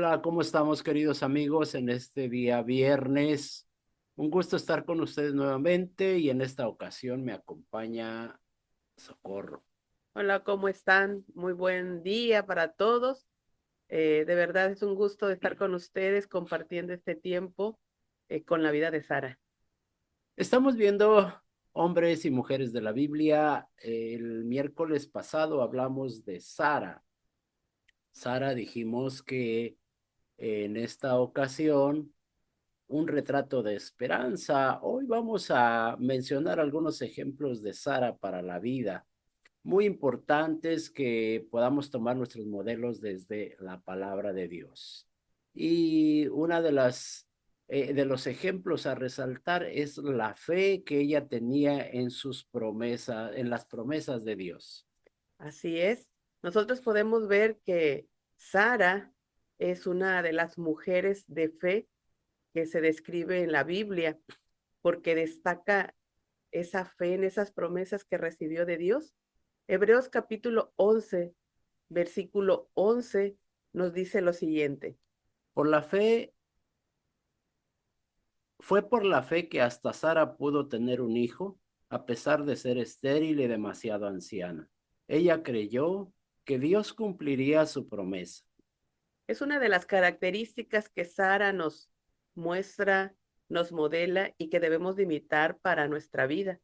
Hola, ¿cómo estamos, queridos amigos, en este día viernes? Un gusto estar con ustedes nuevamente y en esta ocasión me acompaña Socorro. Hola, ¿cómo están? Muy buen día para todos. De verdad es un gusto estar con ustedes compartiendo este tiempo con la vida de Sara. Estamos viendo hombres y mujeres de la Biblia. El miércoles pasado hablamos de Sara. Sara dijimos que en esta ocasión un retrato de esperanza. Hoy vamos a mencionar algunos ejemplos de Sara para la vida, muy importantes que podamos tomar nuestros modelos desde la palabra de Dios. Y una de los ejemplos a resaltar es la fe que ella tenía en sus promesas, en las promesas de Dios. Así es. Nosotros podemos ver que Sara es una de las mujeres de fe que se describe en la Biblia porque destaca esa fe en esas promesas que recibió de Dios. Hebreos capítulo 11, versículo 11 nos dice lo siguiente. Por la fe, fue por la fe que hasta Sara pudo tener un hijo, a pesar de ser estéril y demasiado anciana. Ella creyó que Dios cumpliría su promesa. Es una de las características que Sara nos muestra, nos modela y que debemos de imitar para nuestra vida.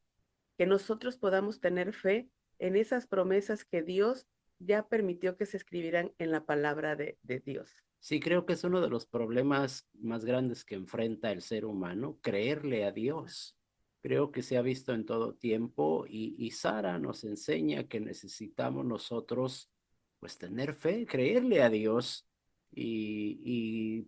Que nosotros podamos tener fe en esas promesas que Dios ya permitió que se escribieran en la palabra de Dios. Sí, creo que es uno de los problemas más grandes que enfrenta el ser humano, creerle a Dios. Creo que se ha visto en todo tiempo y Sara nos enseña que necesitamos nosotros pues tener fe, creerle a Dios.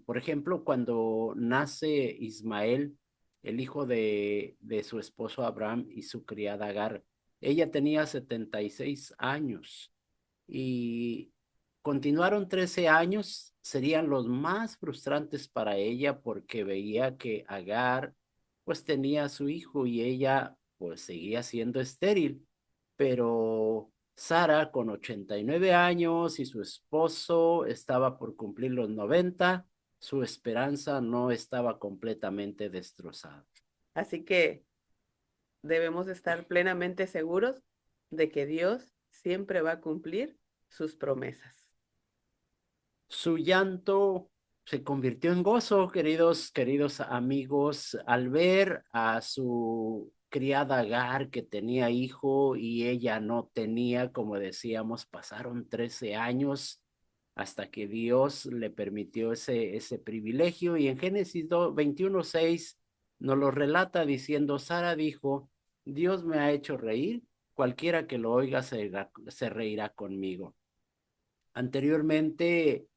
Por ejemplo, cuando nace Ismael, el hijo de su esposo Abraham y su criada Agar, ella tenía 76 años y continuaron 13 años, serían los más frustrantes para ella porque veía que Agar pues tenía a su hijo y ella pues seguía siendo estéril, pero Sara con 89 años y su esposo estaba por cumplir los 90, su esperanza no estaba completamente destrozada. Así que debemos estar plenamente seguros de que Dios siempre va a cumplir sus promesas. Su llanto se convirtió en gozo, queridos amigos, al ver a su criada Agar que tenía hijo y ella no tenía, como decíamos, pasaron 13 años hasta que Dios le permitió ese privilegio y en Génesis 21:6 nos lo relata diciendo, Sara dijo, Dios me ha hecho reír, cualquiera que lo oiga se reirá conmigo. Anteriormente,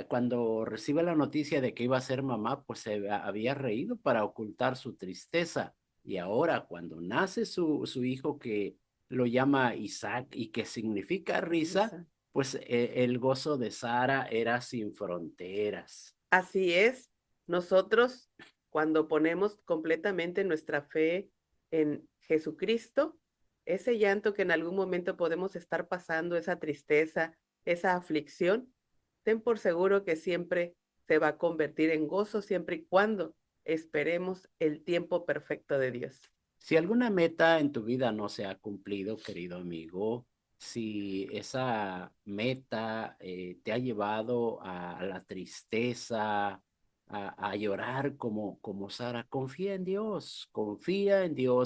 cuando recibe la noticia de que iba a ser mamá, pues se había reído para ocultar su tristeza. Y ahora, cuando nace su hijo que lo llama Isaac y que significa risa, pues el gozo de Sara era sin fronteras. Así es, nosotros cuando ponemos completamente nuestra fe en Jesucristo, ese llanto que en algún momento podemos estar pasando, esa tristeza, esa aflicción, ten por seguro que siempre se va a convertir en gozo siempre y cuando esperemos el tiempo perfecto de Dios. Si alguna meta en tu vida no se ha cumplido, querido amigo, si esa meta te ha llevado a la tristeza, a llorar como Sara, confía en Dios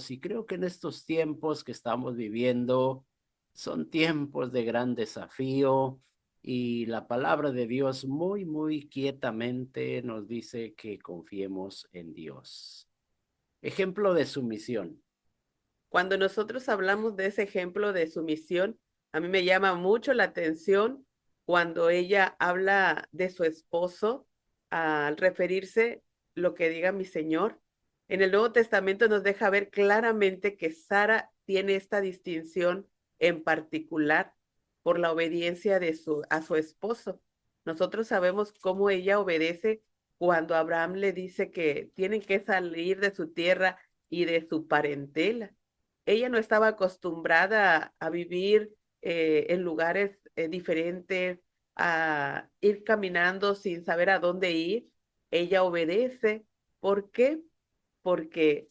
y creo que en estos tiempos que estamos viviendo son tiempos de gran desafío y la palabra de Dios muy quietamente nos dice que confiemos en Dios. Ejemplo de sumisión. Cuando nosotros hablamos de ese ejemplo de sumisión, a mí me llama mucho la atención cuando ella habla de su esposo al referirse lo que diga mi Señor. En el Nuevo Testamento nos deja ver claramente que Sara tiene esta distinción en particular por la obediencia a su esposo. Nosotros sabemos cómo ella obedece cuando Abraham le dice que tienen que salir de su tierra y de su parentela. Ella no estaba acostumbrada a vivir en lugares diferentes, a ir caminando sin saber a dónde ir, ella obedece. ¿Por qué? Porque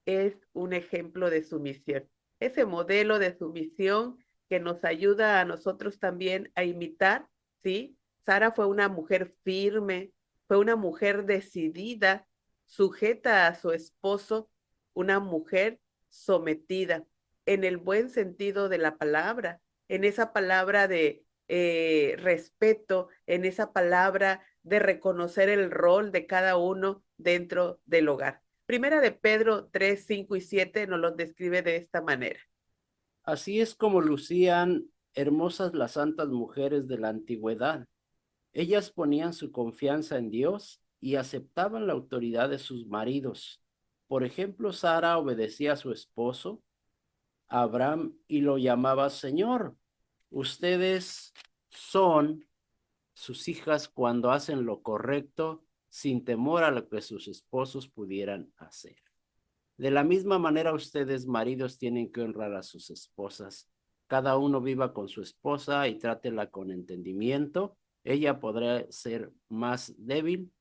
es un ejemplo de sumisión. Ese modelo de sumisión que nos ayuda a nosotros también a imitar, ¿sí? Sara fue una mujer firme, fue una mujer decidida, sujeta a su esposo, una mujer sometida, en el buen sentido de la palabra, en esa palabra de respeto, en esa palabra de reconocer el rol de cada uno dentro del hogar. Primera de Pedro 3, 5 y 7 nos los describe de esta manera. Así es como lucían hermosas las santas mujeres de la antigüedad. Ellas ponían su confianza en Dios y aceptaban la autoridad de sus maridos. Por ejemplo, Sara obedecía a su esposo, Abraham, y lo llamaba Señor. Ustedes son sus hijas cuando hacen lo correcto sin temor a lo que sus esposos pudieran hacer. De la misma manera, ustedes, maridos, tienen que honrar a sus esposas. Cada uno viva con su esposa y trátela con entendimiento. Ella podrá ser más débil,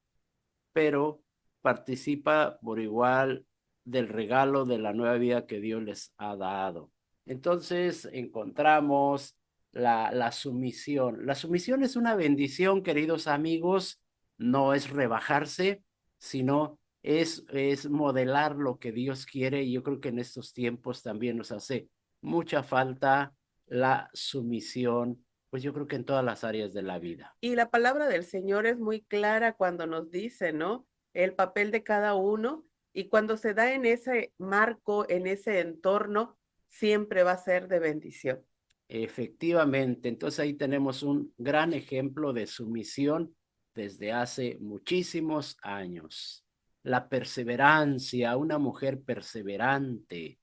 pero participa por igual del regalo de la nueva vida que Dios les ha dado. Entonces encontramos la sumisión. La sumisión es una bendición, queridos amigos, no es rebajarse, sino es modelar lo que Dios quiere, y yo creo que en estos tiempos también nos hace mucha falta la sumisión, pues yo creo que en todas las áreas de la vida. Y la palabra del Señor es muy clara cuando nos dice, ¿no? El papel de cada uno y cuando se da en ese marco, en ese entorno, siempre va a ser de bendición. Efectivamente, entonces ahí tenemos un gran ejemplo de sumisión desde hace muchísimos años. La perseverancia, una mujer perseverante.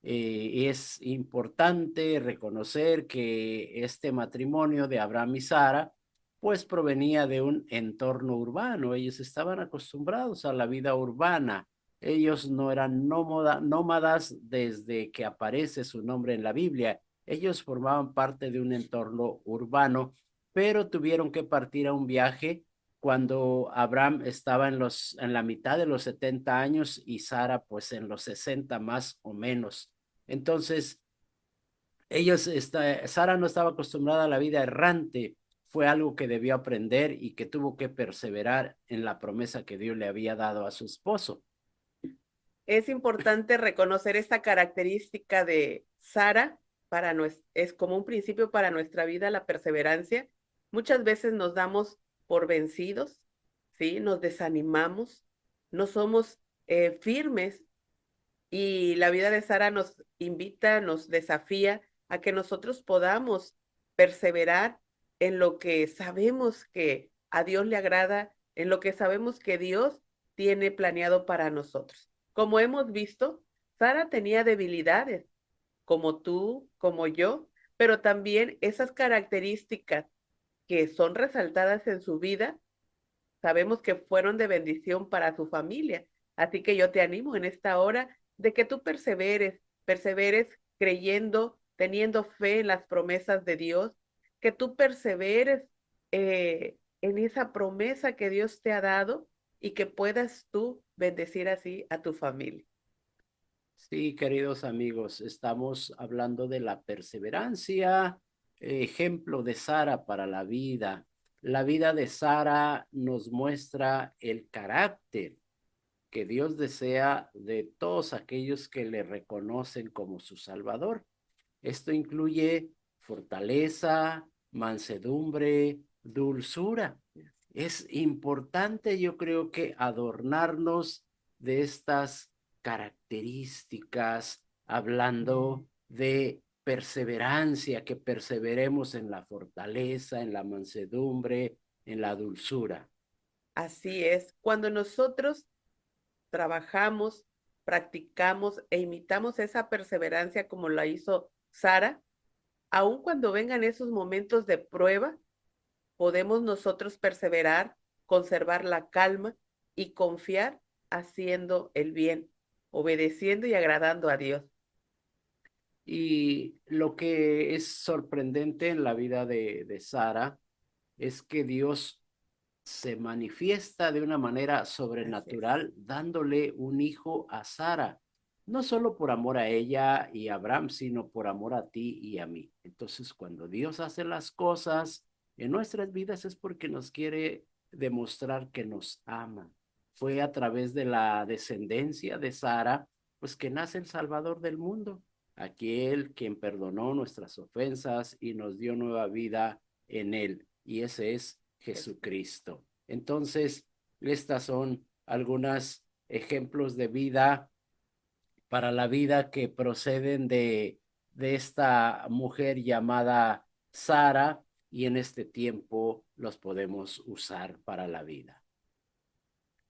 Es importante reconocer que este matrimonio de Abraham y Sara, pues provenía de un entorno urbano. Ellos estaban acostumbrados a la vida urbana. Ellos no eran nómadas desde que aparece su nombre en la Biblia. Ellos formaban parte de un entorno urbano, pero tuvieron que partir a un viaje cuando Abraham estaba en la mitad de los 70 años y Sara pues en los 60 más o menos. Entonces, Sara no estaba acostumbrada a la vida errante, fue algo que debió aprender y que tuvo que perseverar en la promesa que Dios le había dado a su esposo. Es importante reconocer esta característica de Sara es como un principio para nuestra vida, la perseverancia. Muchas veces nos damos por vencidos, ¿sí? Nos desanimamos, no somos firmes y la vida de Sara nos invita, nos desafía a que nosotros podamos perseverar en lo que sabemos que a Dios le agrada, en lo que sabemos que Dios tiene planeado para nosotros. Como hemos visto, Sara tenía debilidades, como tú, como yo, pero también esas características que son resaltadas en su vida sabemos que fueron de bendición para su familia. Así que yo te animo en esta hora de que tú perseveres creyendo, teniendo fe en las promesas de Dios, que tú perseveres en esa promesa que Dios te ha dado y que puedas tú bendecir así a tu familia. Sí, queridos amigos, estamos hablando de la perseverancia, ejemplo de Sara para la vida. La vida de Sara nos muestra el carácter que Dios desea de todos aquellos que le reconocen como su Salvador. Esto incluye fortaleza, mansedumbre, dulzura. Es importante, yo creo que adornarnos de estas características, hablando de perseverancia, que perseveremos en la fortaleza, en la mansedumbre, en la dulzura. Así es, cuando nosotros trabajamos, practicamos e imitamos esa perseverancia como la hizo Sara, aun cuando vengan esos momentos de prueba, podemos nosotros perseverar, conservar la calma y confiar haciendo el bien, obedeciendo y agradando a Dios. Y lo que es sorprendente en la vida de Sara es que Dios se manifiesta de una manera Así es. sobrenatural dándole un hijo a Sara, no solo por amor a ella y a Abraham, sino por amor a ti y a mí. Entonces, cuando Dios hace las cosas en nuestras vidas es porque nos quiere demostrar que nos ama. Fue a través de la descendencia de Sara, pues que nace el Salvador del mundo, aquel quien perdonó nuestras ofensas y nos dio nueva vida en él. Y ese es Jesucristo. Entonces, estas son algunos ejemplos de vida para la vida que proceden de esta mujer llamada Sara y en este tiempo los podemos usar para la vida.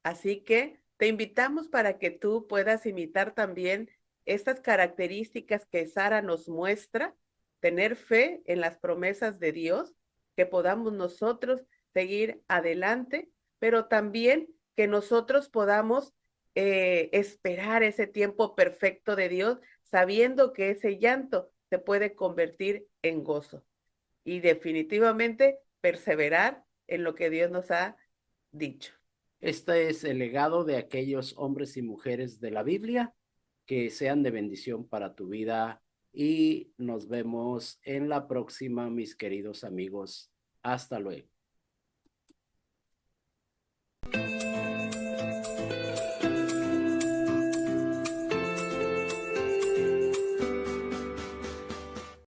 Así que te invitamos para que tú puedas imitar también estas características que Sara nos muestra, tener fe en las promesas de Dios, que podamos nosotros seguir adelante, pero también que nosotros podamos esperar ese tiempo perfecto de Dios, sabiendo que ese llanto se puede convertir en gozo y definitivamente perseverar en lo que Dios nos ha dicho. Este es el legado de aquellos hombres y mujeres de la Biblia que sean de bendición para tu vida y nos vemos en la próxima, mis queridos amigos. Hasta luego.